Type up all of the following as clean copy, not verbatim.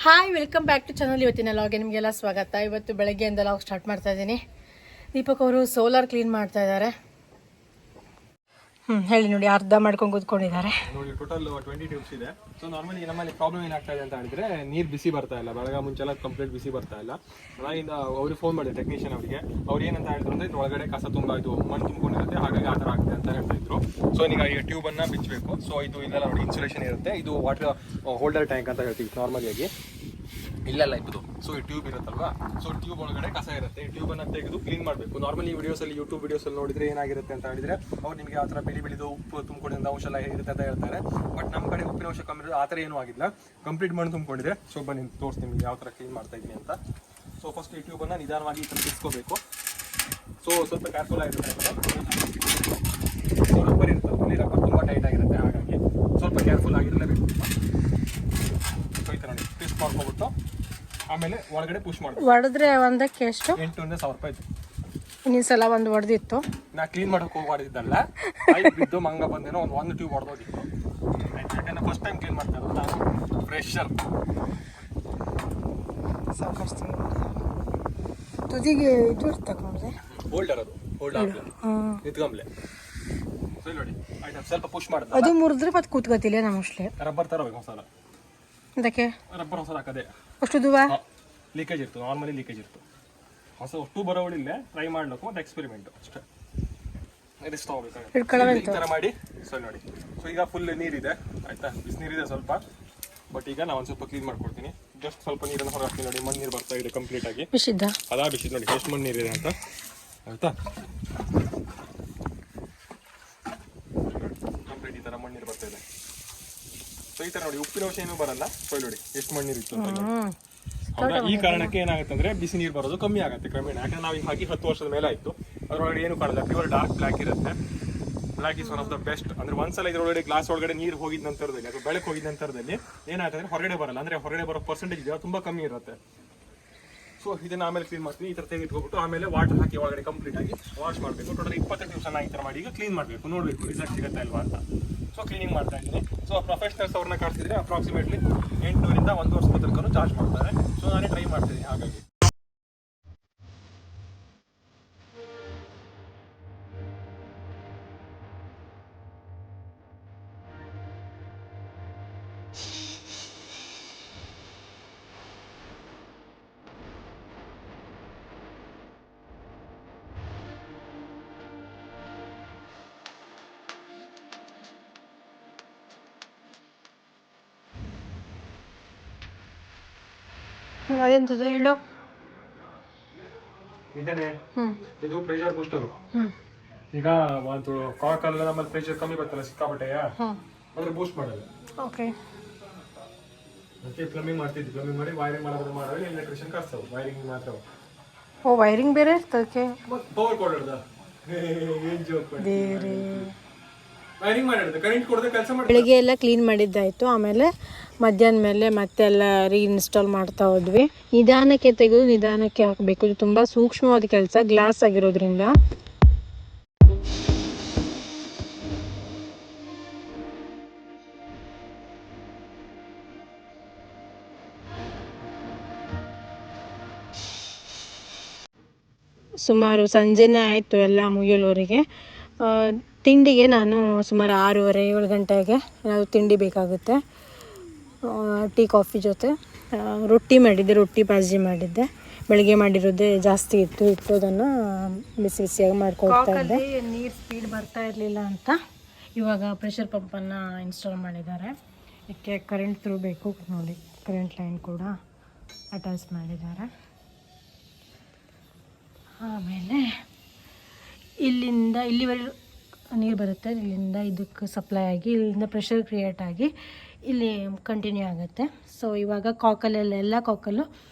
Hi, welcome back to channel. ಇವತ್ತಿನ ಲಾಗ್ಗೆ ನಿಮಗೆಲ್ಲ ಸ್ವಾಗತ. ಇವತ್ತು ಬೆಳಗ್ಗೆಯಿಂದ ಲಾಗ್ ಸ್ಟಾರ್ಟ್ ಮಾಡ್ತಾ ಇದ್ದೀನಿ. ದೀಪಕ್ ಅವರು ಸೋಲಾರ್ ಕ್ಲೀನ್ ಮಾಡ್ತಾ ಇದ್ದಾರೆ. ಹೇಳಿ ನೋಡಿ, ಅರ್ಧ ಮಾಡ್ಕೊಂಡು ಕೂತ್ಕೊಂಡಿದ್ದಾರೆ ನೋಡಿ. ಟೋಟಲ್ 20 ಟ್ಯೂಬ್ಸ್ ಇದೆ. ಸೊ ನಾರ್ಮಲಿ ನಮ್ಮಲ್ಲಿ ಪ್ರಾಬ್ಲಮ್ ಏನಾಗ್ತಾ ಇದೆ ಅಂತ ಹೇಳಿದ್ರೆ, ನೀರು ಬಿಸಿ ಬರ್ತಾ ಇಲ್ಲ. ಬೆಳಗ್ಗೆ ಮುಂಚೆಲ್ಲ ಕಂಪ್ಲೀಟ್ ಬಿಸಿ ಬರ್ತಾ ಇಲ್ಲ. ಅದಾಗಿಂದ ಅವ್ರಿಗೆ ಫೋನ್ ಮಾಡಿದೆ ಟೆಕ್ನಿಷಿಯನ್ ಅವರಿಗೆ. ಅವ್ರು ಏನಂತ ಹೇಳಿದ್ರು ಅಂದ್ರೆ, ಇದು ಒಳಗಡೆ ಕಸ ತುಂಬ ಇದು ಮಣ್ಣು ತುಂಬಿಕೊಂಡಿರುತ್ತೆ, ಹಾಗಾಗಿ ಆ ಥರ ಆಗ್ತದೆ ಅಂತ ಹೇಳ್ತಾ ಇದ್ರು. ಸೊ ಈಗ ಟ್ಯೂಬನ್ನು ಬಿಚ್ಚಬೇಕು. ಸೊ ಇದು ಇಲ್ಲೆಲ್ಲ ನೋಡಿ ಇನ್ಸುಲೇಷನ್ ಇರುತ್ತೆ. ಇದು ವಾಟರ್ ಹೋಲ್ಡರ್ ಟ್ಯಾಂಕ್ ಅಂತ ಹೇಳ್ತೀವಿ ನಾರ್ಮಲಿಯಾಗಿ. ಇಲ್ಲೆಲ್ಲ ಇತ್ತು. ಸೊ ಈ ಟ್ಯೂಬ್ ಇರುತ್ತಲ್ವಾ, ಸೊ ಟ್ಯೂಬ್ ಒಳಗಡೆ ಕಸ ಇರುತ್ತೆ. ಈ ಟ್ಯೂಬನ್ನು ತೆಗೆದು ಕ್ಲೀನ್ ಮಾಡಬೇಕು. ನಾರ್ಮಲಿ ವಿಡಿಯೋಸಲ್ಲಿ ಯೂಟ್ಯೂಬ್ ವಿಡಿಯೋಸಲ್ಲಿ ನೋಡಿದ್ರೆ ಏನಾಗಿರುತ್ತೆ ಅಂತ ಹೇಳಿದ್ರೆ, ಅವ್ರು ನಿಮಗೆ ಆ ಥರ ಬಿಳಿದು ಉಪ್ಪು ತುಂಬಿಕೊಂಡಿದ್ದ ಅಂಶ ಎಲ್ಲ ಹೇಗಿರುತ್ತೆ ಅಂತ ಹೇಳ್ತಾರೆ. ಬಟ್ ನಮ್ಮ ಕಡೆ ಉಪ್ಪಿನ ಅಂಶ ಕಮ್ಮಿ ಇರೋದು, ಆ ಥರ ಏನೂ ಆಗಿಲ್ಲ. ಕಂಪ್ಲೀಟ್ ಮಣ್ಣು ತುಂಬಿಕೊಂಡಿದೆ. ಸೊ ಬನ್ನಿ ತೋರಿಸ್ತೀನಿ ನಿಮಗೆ ಯಾವ ಥರ ಕ್ಲೀನ್ ಮಾಡ್ತಾ ಇದ್ದೀನಿ ಅಂತ. ಸೊ ಫಸ್ಟ್ ಈ ಟ್ಯೂಬನ್ನು ನಿಧಾನವಾಗಿ ಈ ಥರ ತಿರ್ಸ್ಕೋಬೇಕು. ಸೊ ಸ್ವಲ್ಪ ಕೇರ್ಫುಲ್ ಆಗಿರುತ್ತೆ. ಸೊ ರಬ್ಬರ್ ಇರುತ್ತೆ, ರಬ್ಬರ್ ತುಂಬ ಟೈಟ್ ಆಗಿರುತ್ತೆ, ಹಾಗಾಗಿ ಸ್ವಲ್ಪ ಕೇರ್ಫುಲ್ ಆಗಿರಲೇಬೇಕು. ಸೊ ಈ ಥರ ನೋಡಿ ಟ್ವಿಸ್ಟ್ ಮಾಡ್ಕೊಬಿಟ್ಟು ಆಮೇಲೆ ಒಳಗಡೆ ಪುಷ್ ಮಾಡಿ ಹೊಡೆದ್ರೆ ಒಂದಕ್ಕೆ ಎಷ್ಟು? 800 ರೂಪಾಯಿ. ಇನ್ನೊಂದು ಸಲ ಒಂದು ಹೊಡೆದಿತ್ತು. ನಾ ಕ್ಲೀನ್ ಮಾಡೋಕೆ ಹೋಗ್ಬಾರ್ದಿದ್ದಲ್ಲ, ಬಿದ್ದು ಮಂಗ ಬಂದೇನೋ ಒಂದು ಟ್ಯೂಬ್ ಹೊಡೆದೋಗಿತ್ತು. ಯಾಕಂದ್ರೆ ಫಸ್ಟ್ ಟೈಮ್ ಕ್ಲೀನ್ ಮಾಡ್ತಾ ಇರೋದು ನಾನು, ಫ್ರೆಶರ್. ಸಾಕಷ್ಟು ತುದಿಗೆ ಇದು ತಗೊಂಡ್ರೆ ಹೋಲ್ಡರ್, ಅದು ಹೋಲ್ಡರ್ ನಿತ್ಕೊಂಬ್ಲೆ. ಸೊ ನೋಡಿ ಆಯ್ತು, ಸ್ವಲ್ಪ ಪುಷ್ ಮಾಡಿದ್ರೆ ಅದು ಮುರಿದ್ರೆ ಮತ್ತೆ ಕೂತ್ಕೋತಿಲ್ಲ ನಮ್ಮ ಅಷ್ಟೇ. ರಬ್ಬರ್ ತರಬೇಕು ಹೊಸಲ. ಅದಕ್ಕೆ ರಬ್ಬರ್ ಹೊಸದು ಹಾಕದೆ ಅಷ್ಟು ದೂರ ಲೀಕೇಜ್ ಇತ್ತು. ನಾರ್ಮಲಿ ಲೀಕೇಜ್ ಇತ್ತು. ಹೊಸ ಅಷ್ಟು ಬರೋವಳಿಲ್ಲ, ಟ್ರೈ ಮಾಡ್ಲಿಕ್ಕೆ ಮತ್ತು ಎಕ್ಸ್ಪೆರಿಮೆಂಟ್ ಅಷ್ಟೇ. ರೆಸ್ಟ್ ತಗೋಬೇಕಾಗುತ್ತೆ ಈ ಥರ ಮಾಡಿ. ಸೊ ನೋಡಿ, ಸೊ ಈಗ ಫುಲ್ ನೀರಿದೆ ಆಯ್ತಾ, ಬಿಸಿನೀರಿದೆ ಸ್ವಲ್ಪ. ಬಟ್ ಈಗ ನಾನು ಒಂದು ಸ್ವಲ್ಪ ಕ್ಲೀನ್ ಮಾಡ್ಕೊಡ್ತೀನಿ. ಜಸ್ಟ್ ಸ್ವಲ್ಪ ನೀರನ್ನು ಹೊರ ಹಾಕ್ತೀನಿ. ನೋಡಿ ಮಣ್ಣು ನೀರು ಬರ್ತಾ ಇದೆ ಕಂಪ್ಲೀಟ್ ಆಗಿ. ಬಿಸಿದ್ದ ಅದಾ ಬಿಸಿದ್ ನೋಡಿ ಎಷ್ಟು ಮಣ್ಣು ನೀರಿದೆ ಅಂತ ಆಯ್ತಾ. ಕಂಪ್ಲೀಟ್ ಈ ಥರ ಮಣ್ಣು ನೀರು ಬರ್ತಾ ಇದೆ. ಸೊ ಈ ಥರ ನೋಡಿ ಉಪ್ಪಿನ ಅಂಶ ಏನೂ ಬರಲ್ಲ. ಸೊ ನೋಡಿ ಎಷ್ಟು ಮಣ್ಣು ನೀರು ಇತ್ತು ಅಂತ. ಈ ಕಾರಣಕ್ಕೆ ಏನಾಗುತ್ತೆ ಅಂದ್ರೆ ಬಿಸಿ ನೀರು ಬರೋದು ಕಮ್ಮಿ ಆಗುತ್ತೆ ಕ್ರಮೇಣ. ಯಾಕಂದ್ರೆ ನಾವು ಹಾಗೆ 10 ವರ್ಷದ ಮೇಲೆ ಆಯ್ತು. ಅದರೊಳಗಡೆ ಏನು ಕಾಣಲ್ಲ, ಪ್ಯೂರ್ ಡಾರ್ಕ್ ಬ್ಲ್ಯಾಕ್ ಇರುತ್ತೆ. Black is one of the best. ಅಂದ್ರೆ ಒಂದ್ಸಲ ಇದರೊಳಗಡೆ ಗ್ಲಾಸ್ ಒಳಗಡೆ ನೀರು ಹೋಗಿದ ನಂತರದಲ್ಲಿ, ಅದು ಬೆಳಕು ಹೋಗಿದ ನಂತರದಲ್ಲಿ ಏನಾಗ್ತದೆ, ಹೊರಗಡೆ ಬರಲ್ಲ. ಅಂದ್ರೆ ಹೊರಗಡೆ ಬರೋ ಪರ್ಸೆಂಟೇಜ್ ಇದೆ ತುಂಬಾ ಕಮ್ಮಿ ಇರುತ್ತೆ. ಸೊ ಇದನ್ನ ಆಮೇಲೆ ಕ್ಲೀನ್ ಮಾಡ್ತೀನಿ. ಈ ಥರ ತೆಗೆದುಕೊಬಿಟ್ಟು ಆಮೇಲೆ ವಾಟರ್ ಹಾಕಿ ಒಳಗಡೆ ಕಂಪ್ಲೀಟ್ ಆಗಿ ವಾಶ್ ಮಾಡಬೇಕು. ಟೋಟಲ್ 20 ನಿಮಿಷ ಈ ಥರ ಮಾಡಿ ಈಗ ಕ್ಲೀನ್ ಮಾಡಬೇಕು. ನೋಡಬೇಕು ರಿಸಲ್ಟ್ ಸಿಗುತ್ತೆ ಅಲ್ವಾ ಅಂತ. ಸೊ ಕ್ಲೀನಿಂಗ್ ಮಾಡ್ತಾ ಇದ್ದೀನಿ. ಸೊ ಪ್ರೊಫೆಷನಲ್ಸ್ ಅವ್ರನ್ನ ಕಾಡ್ತಿದ್ರೆ ಅಪ್ರಾಕ್ಸಿಮೇಟ್ಲಿ 800 ರಿಂದ 1 ವರ್ಷದ ತನಕ ಚಾರ್ಜ್ ಮಾಡ್ತಾರೆ. ಸೊ ನಾನೇ ಟ್ರೈ ಮಾಡ್ತೀನಿ ಹಾಗಾಗಿ. ಅದೆಂತದ ಹೇಳು. ಇದು ಪ್ರೆಷರ್ ಬೂಸ್ಟರ್. ಈಗ ಒಂದು ಕಾಕಲ್ಲ ನಮ್ಮಲ್ಲಿ ಪ್ರೆಷರ್ ಕಮ್ಮಿ ಬರ್ತಲ್ಲ ಸಿಕ್ಕಾಪಟ್ಟೆಯ, ಅದ್ರ ಬೂಸ್ಟ್ ಮಾಡಲ್ಲ. ಓಕೆ, ಅದಕ್ಕೆ ಪ್ಲಂಬಿಂಗ್ ಮಾಡ್ತಿದ್ವಿ. ಪ್ಲಂಬಿಂಗ್ ಮಾಡಿ ವೈರಿಂಗ್ ಮಾಡೋದು ಮಾಡೋದು ಎಲೆಕ್ಟ್ರಿಷಿಯನ್ ಕರ್ಸವು. ವೈರಿಂಗ್ ಮಾತ್ರ. ಓ, ವೈರಿಂಗ್ ಬೇರೆ ಇರ್ತದಕ್ಕೆ. ಪವರ್ ಕೊಡೋದ ಏನ್ ಜೋಕ್ ಬೇರೆ ವೈರಿಂಗ್ ಮಾಡಿರೋದು ಕರೆಂಟ್ ಕೊಡೋದು ಕೆಲಸ ಮಾಡಿ. ಬೆಳಿಗ್ಗೆ ಎಲ್ಲ ಕ್ಲೀನ್ ಮಾಡಿದ್ದಾಯಿತು. ಆಮೇಲೆ ಮಧ್ಯಾಹ್ನ ಮೇಲೆ ಮತ್ತೆಲ್ಲ ರೀಇನ್ಸ್ಟಾಲ್ ಮಾಡ್ತಾ ಹೋದ್ವಿ. ನಿಧಾನಕ್ಕೆ ತೆಗೆದು ನಿಧಾನಕ್ಕೆ ಹಾಕಬೇಕು. ಇದು ತುಂಬ ಸೂಕ್ಷ್ಮವಾದ ಕೆಲಸ, ಗ್ಲಾಸ್ ಆಗಿರೋದ್ರಿಂದ. ಸುಮಾರು ಸಂಜೆನೇ ಆಯಿತು ಎಲ್ಲ ಮುಗಿಯೋವರೆಗೆ. ತಿಂಡಿಗೆ ನಾನು ಸುಮಾರು 6:30-7 ಗಂಟೆಗೆ ಏನಾದರೂ ತಿಂಡಿ ಬೇಕಾಗುತ್ತೆ. ಟೀ ಕಾಫಿ ಜೊತೆ ರೊಟ್ಟಿ ಮಾಡಿದ್ದೆ, ರೊಟ್ಟಿ ಬಾಜಿ ಮಾಡಿದ್ದೆ. ಬೆಳಗ್ಗೆ ಮಾಡಿರೋದೇ ಜಾಸ್ತಿ ಇತ್ತು, ಅದನ್ನು ಬಿಸಿ ಬಿಸಿಯಾಗಿ ಮಾಡ್ಕೊಳ್ತಾ ಇದ್ದೆ. ನೀರು ಸ್ಪೀಡ್ ಬರ್ತಾ ಇರಲಿಲ್ಲ ಅಂತ ಇವಾಗ ಪ್ರೆಷರ್ ಪಂಪನ್ನು ಇನ್ಸ್ಟಾಲ್ ಮಾಡಿದ್ದಾರೆ. ಇದಕ್ಕೆ ಕರೆಂಟ್ ಥ್ರೂ ಬೇಕು ನೋಡಿ, ಕರೆಂಟ್ ಲೈನ್ ಕೂಡ ಅಟ್ಯಾಚ್ ಮಾಡಿದ್ದಾರೆ. ಆಮೇಲೆ ಇಲ್ಲಿವರೆಗೆ ನೀರು ಬರುತ್ತೆ. ಇಲ್ಲಿಂದ ಇದಕ್ಕೆ ಸಪ್ಲೈ ಆಗಿ ಇಲ್ಲಿಂದ ಪ್ರೆಷರ್ ಕ್ರಿಯೇಟ್ ಆಗಿ ಇಲ್ಲಿ ಕಂಟಿನ್ಯೂ ಆಗುತ್ತೆ. ಸೊ ಇವಾಗ ಕಾಕಲ್ಲೆಲ್ಲ ಕಾಕಲ್ಲು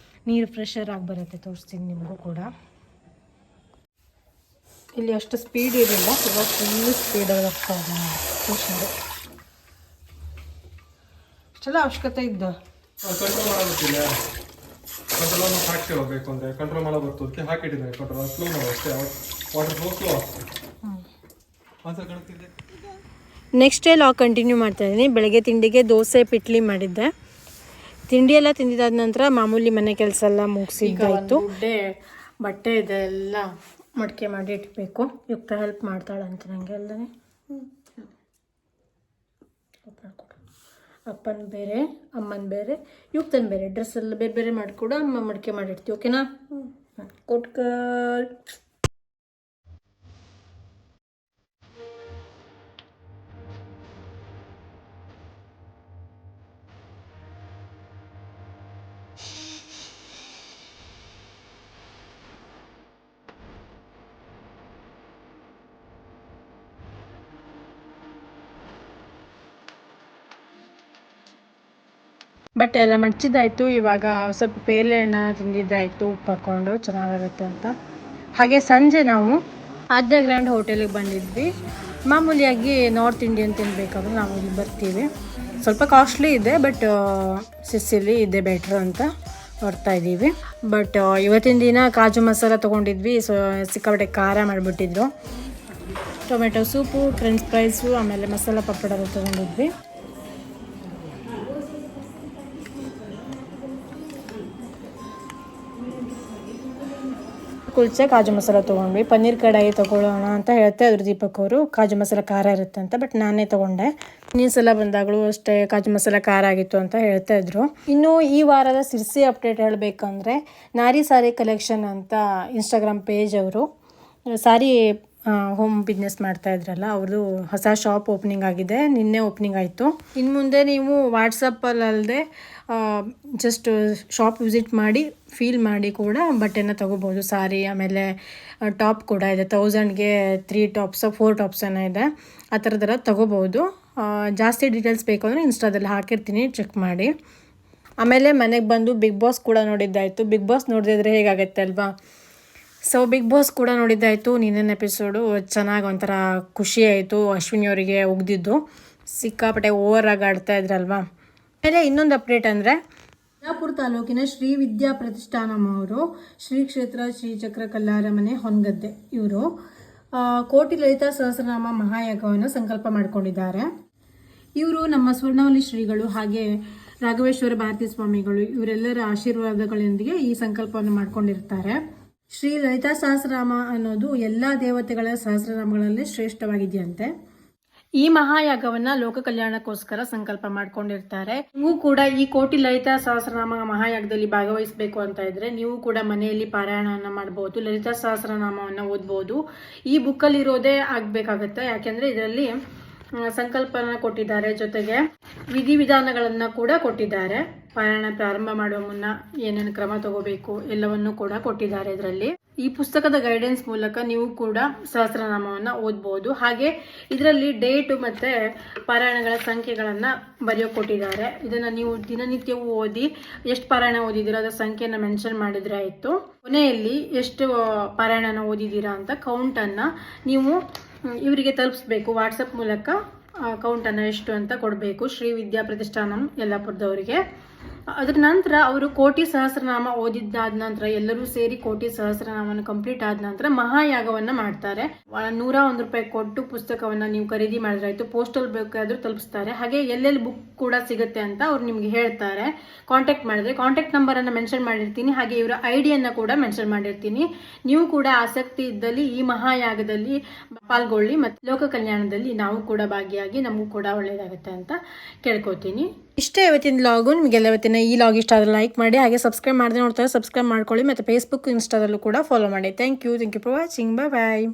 ನೀರು ಪ್ರೆಷರ್ ಆಗಿ ಬರುತ್ತೆ. ತೋರಿಸ್ತೀನಿ ನಿಮಗೂ ಕೂಡ. ಇಲ್ಲಿ ಅಷ್ಟು ಸ್ಪೀಡ್ ಇರಲಿಲ್ಲ, ಇವಾಗ ಫುಲ್ ಸ್ಪೀಡಾಗಿ ಹೋಗ್ತಾ ಇದೆ ಪ್ರೆಷರು. ಅಷ್ಟೆಲ್ಲ ಅವಶ್ಯಕತೆ ಇದ್ದ ಕಂಟ್ರೋಲ್ ಹಾಕಿ ಹೋಗಬೇಕು ಅಂದರೆ ಕಂಟ್ರೋಲ್ ಮಾಡೋ ಬರ್ತದಕ್ಕೆ ಹಾಕಿಟ್ಟಿದ್ದಾರೆ. ಕಂಟ್ರೋಲ್ ಸ್ಲೋ ಮಾಡೋ ಅಷ್ಟೇ, ವಾಟರ್ ಫ್ಲೋ ಸ್ಲೋ ಆಗ್ತದೆ. ನೆಕ್ಸ್ಟ್ ಡೇ ಲಾಗ್ ಕಂಟಿನ್ಯೂ ಮಾಡ್ತಾಯಿದ್ದೀನಿ. ಬೆಳಗ್ಗೆ ತಿಂಡಿಗೆ ದೋಸೆ ಪಿಟ್ಲಿ ಮಾಡಿದ್ದೆ. ತಿಂಡಿ ಎಲ್ಲ ತಿಂದಿದ್ದಾದ ನಂತರ ಮಾಮೂಲಿ ಮನೆ ಕೆಲಸ ಎಲ್ಲ ಮುಗಿಸಿದ್ದಾಯಿತು. ಬಟ್ಟೆ ಇದೆಲ್ಲ ಮಡಿಕೆ ಮಾಡಿ ಇಟ್ಬೇಕು. ಯುಕ್ತ ಹೆಲ್ಪ್ ಮಾಡ್ತಾಳಂತ ನನಗೆ ಅಲ್ಲದೆ. ಅಪ್ಪನ ಬೇರೆ, ಅಮ್ಮನ ಬೇರೆ, ಯುಕ್ತನ ಬೇರೆ, ಡ್ರೆಸ್ ಎಲ್ಲ ಬೇರೆ ಬೇರೆ ಮಾಡಿಕೊಡು, ಅಮ್ಮ ಮಡಿಕೆ ಮಾಡಿಡ್ತೀವಿ. ಓಕೆನಾ? ಕೊಟ್ಕ ಬಟ್ಟೆ ಎಲ್ಲ ಮಡ್ಚಿದ್ದಾಯಿತು. ಇವಾಗ ಸ್ವಲ್ಪ ಪೇರಳೆ ಹಣ್ಣು ತಿಂದಿದ್ದಾಯಿತು, ಉಪ್ಪು ಹಾಕ್ಕೊಂಡು ಚೆನ್ನಾಗಿರುತ್ತೆ ಅಂತ. ಹಾಗೆ ಸಂಜೆ ನಾವು ಆದ್ಯ ಗ್ರ್ಯಾಂಡ್ ಹೋಟೆಲಿಗೆ ಬಂದಿದ್ವಿ. ಮಾಮೂಲಿಯಾಗಿ ನಾರ್ತ್ ಇಂಡಿಯನ್ ತಿನ್ನಬೇಕಾದ್ರೆ ನಾವು ಇಲ್ಲಿ ಬರ್ತೀವಿ. ಸ್ವಲ್ಪ ಕಾಸ್ಟ್ಲಿ ಇದೆ, ಬಟ್ ಸಿಸಿಲಿ ಇದೆ ಬೆಟ್ರ್ ಅಂತ ನೋಡ್ತಾ ಇದ್ದೀವಿ. ಬಟ್ ಇವತ್ತಿನ ದಿನ ಕಾಜು ಮಸಾಲ ತೊಗೊಂಡಿದ್ವಿ. ಸಿಕ್ಕಾಪಟ್ಟೆ ಖಾರ ಮಾಡಿಬಿಟ್ಟಿದ್ರು. ಟೊಮೆಟೊ ಸೂಪು, ಫ್ರೆಂಚ್ ಫ್ರೈಸು, ಆಮೇಲೆ ಮಸಾಲ ಪಪ್ಪಡ ತೊಗೊಂಡಿದ್ವಿ. ಕುಲ್ಚೆ ಕಾಜು ಮಸಾಲ ತೊಗೊಂಡ್ವಿ. ಪನ್ನೀರ್ ಕಡಾಯಿ ತೊಗೊಳ್ಳೋಣ ಅಂತ ಹೇಳ್ತಾ ಇದ್ರು ದೀಪಕ್ ಅವರು. ಕಾಜು ಮಸಾಲ ಖಾರ ಇರುತ್ತೆ ಅಂತ, ಬಟ್ ನಾನೇ ತೊಗೊಂಡೆ. ಇನ್ನೊಂದು ಸಲ ಬಂದಾಗಲೂ ಅಷ್ಟೇ ಕಾಜು ಮಸಾಲ ಖಾರ ಆಗಿತ್ತು ಅಂತ ಹೇಳ್ತಾ ಇದ್ರು. ಇನ್ನು ಈ ವಾರದ ಸಿರ್ಸಿ ಅಪ್ಡೇಟ್ ಹೇಳಬೇಕಂದ್ರೆ, ನಾರಿ ಸಾರಿ ಕಲೆಕ್ಷನ್ ಅಂತ ಇನ್ಸ್ಟಾಗ್ರಾಮ್ ಪೇಜ್ ಅವರು ಸಾರಿ ಹೋಮ್ ಬಿಸ್ನೆಸ್ ಮಾಡ್ತಾ ಇದ್ರಲ್ಲ, ಅವ್ರದ್ದು ಹೊಸ ಶಾಪ್ ಓಪನಿಂಗ್ ಆಗಿದೆ. ನಿನ್ನೆ ಓಪನಿಂಗ್ ಆಯಿತು. ಇನ್ನು ಮುಂದೆ ನೀವು ವಾಟ್ಸಪ್ಪಲ್ಲದೆ ಜಸ್ಟ್ ಶಾಪ್ ವಿಸಿಟ್ ಮಾಡಿ ಫೀಲ್ ಮಾಡಿ ಕೂಡ ಬಟ್ಟೆನ ತೊಗೋಬೋದು. ಸಾರಿ, ಆಮೇಲೆ ಟಾಪ್ ಕೂಡ ಇದೆ. 1000ಗೆ 3 ಟಾಪ್ಸ್ 4 ಟಾಪ್ಸ್ ಏನೋ ಇದೆ. ಆ ಥರದೆಲ್ಲ ತೊಗೋಬೋದು. ಜಾಸ್ತಿ ಡೀಟೇಲ್ಸ್ ಬೇಕು ಅಂದರೆ ಇನ್ಸ್ಟಾದಲ್ಲಿ ಹಾಕಿರ್ತೀನಿ, ಚೆಕ್ ಮಾಡಿ. ಆಮೇಲೆ ಮನೆಗೆ ಬಂದು ಬಿಗ್ ಬಾಸ್ ಕೂಡ ನೋಡಿದ್ದಾಯಿತು. ಬಿಗ್ ಬಾಸ್ ನೋಡಿದ್ರೆ ಹೇಗಾಗತ್ತೆ ಅಲ್ವಾ? ಸೊ ಬಿಗ್ ಬಾಸ್ ಕೂಡ ನೋಡಿದ್ದಾಯಿತು. ನಿನ್ನೆ ಎಪಿಸೋಡು ಚೆನ್ನಾಗಿ ಒಂಥರ ಖುಷಿ ಆಯಿತು. ಅಶ್ವಿನಿ ಅವರಿಗೆ ಉಗ್ದಿದ್ದು ಸಿಕ್ಕಾಪಟ್ಟೆ ಓವರಾಗಿ ಆಡ್ತಾ ಇದ್ರಲ್ವಾ. ಆಮೇಲೆ ಇನ್ನೊಂದು ಅಪ್ಡೇಟ್ ಅಂದರೆ, ಬಿಜಾಪುರ ತಾಲೂಕಿನ ಶ್ರೀ ವಿದ್ಯಾ ಪ್ರತಿಷ್ಠಾನಂ ಅವರು ಶ್ರೀ ಕ್ಷೇತ್ರ ಶ್ರೀ ಚಕ್ರ ಕಲ್ಲಾರಮನೆ ಹೊನ್ಗದ್ದೆ ಇವರು ಕೋಟಿ ಲಲಿತಾ ಸಹಸ್ರನಾಮ ಮಹಾಯಾಗವನ್ನು ಸಂಕಲ್ಪ ಮಾಡಿಕೊಂಡಿದ್ದಾರೆ. ಇವರು ನಮ್ಮ ಸ್ವರ್ಣವಲ್ಲಿ ಶ್ರೀಗಳು ಹಾಗೆ ರಾಘವೇಶ್ವರ ಭಾರತಿ ಸ್ವಾಮಿಗಳು ಇವರೆಲ್ಲರ ಆಶೀರ್ವಾದಗಳೊಂದಿಗೆ ಈ ಸಂಕಲ್ಪವನ್ನು ಮಾಡ್ಕೊಂಡಿರ್ತಾರೆ. ಶ್ರೀ ಲಲಿತಾ ಸಹಸ್ರನಾಮ ಅನ್ನೋದು ಎಲ್ಲ ದೇವತೆಗಳ ಸಹಸ್ರನಾಮಗಳಲ್ಲಿ ಶ್ರೇಷ್ಠವಾಗಿದೆಯಂತೆ. ಈ ಮಹಾಯಾಗವನ್ನ ಲೋಕ ಕಲ್ಯಾಣಕ್ಕೋಸ್ಕರ ಸಂಕಲ್ಪ ಮಾಡ್ಕೊಂಡಿರ್ತಾರೆ. ನೀವು ಕೂಡ ಈ ಕೋಟಿ ಲಲಿತಾ ಸಹಸ್ರನಾಮ ಮಹಾಯಾಗದಲ್ಲಿ ಭಾಗವಹಿಸಬೇಕು ಅಂತ ಇದ್ರೆ ನೀವು ಕೂಡ ಮನೆಯಲ್ಲಿ ಪಾರಾಯಣವನ್ನ ಮಾಡಬಹುದು. ಲಲಿತಾ ಸಹಸ್ರನಾಮವನ್ನ ಓದಬಹುದು. ಈ ಬುಕ್ಕಲ್ಲಿ ಇರೋದೇ ಆಗ್ಬೇಕಾಗತ್ತೆ. ಯಾಕೆಂದ್ರೆ ಇದರಲ್ಲಿ ಸಂಕಲ್ಪನ ಕೊಟ್ಟಿದ್ದಾರೆ, ಜೊತೆಗೆ ವಿಧಿವಿಧಾನಗಳನ್ನ ಕೂಡ ಕೊಟ್ಟಿದ್ದಾರೆ. ಪಾರಾಯಣ ಪ್ರಾರಂಭ ಮಾಡುವ ಮುನ್ನ ಏನೇನು ಕ್ರಮ ತಗೋಬೇಕು ಎಲ್ಲವನ್ನೂ ಕೂಡ ಕೊಟ್ಟಿದ್ದಾರೆ ಇದರಲ್ಲಿ. ಈ ಪುಸ್ತಕದ ಗೈಡೆನ್ಸ್ ಮೂಲಕ ನೀವು ಕೂಡ ಸಹಸ್ರನಾಮವನ್ನು ಓದಬಹುದು. ಹಾಗೆ ಇದರಲ್ಲಿ ಡೇಟ್ ಮತ್ತೆ ಪಾರಾಯಣಗಳ ಸಂಖ್ಯೆಗಳನ್ನ ಬರೆಯೋ ಕೊಟ್ಟಿದ್ದಾರೆ. ಇದನ್ನ ನೀವು ದಿನನಿತ್ಯವೂ ಓದಿ ಎಷ್ಟು ಪಾರಾಯಣ ಓದಿದ್ದೀರಾ ಅದರ ಸಂಖ್ಯೆನ ಮೆನ್ಷನ್ ಮಾಡಿದ್ರೆ ಆಯ್ತು. ಕೊನೆಯಲ್ಲಿ ಎಷ್ಟು ಪಾರಾಯಣನ ಓದಿದ್ದೀರಾ ಅಂತ ಕೌಂಟನ್ನ ನೀವು ಇವರಿಗೆ ತಲುಪಿಸ್ಬೇಕು. ವಾಟ್ಸಪ್ ಮೂಲಕ ಕೌಂಟನ್ನು ಎಷ್ಟು ಅಂತ ಕೊಡಬೇಕು. ಶ್ರೀ ವಿದ್ಯಾ ಪ್ರತಿಷ್ಠಾನಂ ಯಲ್ಲಾಪುರದವರಿಗೆ. ಅದ್ರ ನಂತರ ಅವರು ಕೋಟಿ ಸಹಸ್ರನಾಮ ಓದಿದ್ದಾದ ನಂತರ ಎಲ್ಲರೂ ಸೇರಿ ಕೋಟಿ ಸಹಸ್ರನಾಮವನ್ನು ಕಂಪ್ಲೀಟ್ ಆದ ನಂತರ ಮಹಾಯಾಗವನ್ನ ಮಾಡ್ತಾರೆ. 101 ರೂಪಾಯಿ ಕೊಟ್ಟು ಪುಸ್ತಕವನ್ನ ನೀವು ಖರೀದಿ ಮಾಡಿದ್ರಾಯ್ತು. ಪೋಸ್ಟಲ್ ಬೇಕಾದ್ರೂ ತಲುಪಿಸ್ತಾರೆ. ಹಾಗೆ ಎಲ್ಲೆಲ್ಲಿ ಬುಕ್ ಕೂಡ ಸಿಗುತ್ತೆ ಅಂತ ಅವ್ರು ನಿಮ್ಗೆ ಹೇಳ್ತಾರೆ. ಕಾಂಟ್ಯಾಕ್ಟ್ ಮಾಡಿದ್ರೆ ಕಾಂಟ್ಯಾಕ್ಟ್ ನಂಬರ್ ಅನ್ನ ಮೆನ್ಷನ್ ಮಾಡಿರ್ತೀನಿ. ಹಾಗೆ ಇವರ ಐಡಿಯನ್ನ ಕೂಡ ಮೆನ್ಷನ್ ಮಾಡಿರ್ತೀನಿ. ನೀವು ಕೂಡ ಆಸಕ್ತಿ ಇದ್ದಲ್ಲಿ ಈ ಮಹಾಯಾಗದಲ್ಲಿ ಪಾಲ್ಗೊಳ್ಳಿ. ಮತ್ತೆ ಲೋಕ ಕಲ್ಯಾಣದಲ್ಲಿ ನಾವು ಕೂಡ ಭಾಗಿಯಾಗಿ ನಮಗೂ ಕೂಡ ಒಳ್ಳೇದಾಗುತ್ತೆ ಅಂತ ಕೇಳ್ಕೊತೀನಿ. ಇಷ್ಟೇ ಇವತ್ತಿನ ಲಾಗು. ನಿಮಗೆಲ್ಲ ಇವತ್ತಿನ ಈ ಲಾಗ್ ಇಷ್ಟ ಆದರೆ ಲೈಕ್ ಮಾಡಿ. ಹಾಗೆ ಸಬ್ಸ್ಕ್ರೈಬ್ ಮಾಡದೆ ನೋಡ್ತಾರೆ ಸಬ್ಸ್ಕ್ರೈಬ್ ಮಾಡ್ಕೊಳ್ಳಿ. ಮತ್ತು ಫೇಸ್ಬುಕ್ ಇನ್ಸ್ಟಾದಲ್ಲೂ ಕೂಡ ಫಾಲೋ ಮಾಡಿ. Thank you for watching. Bye.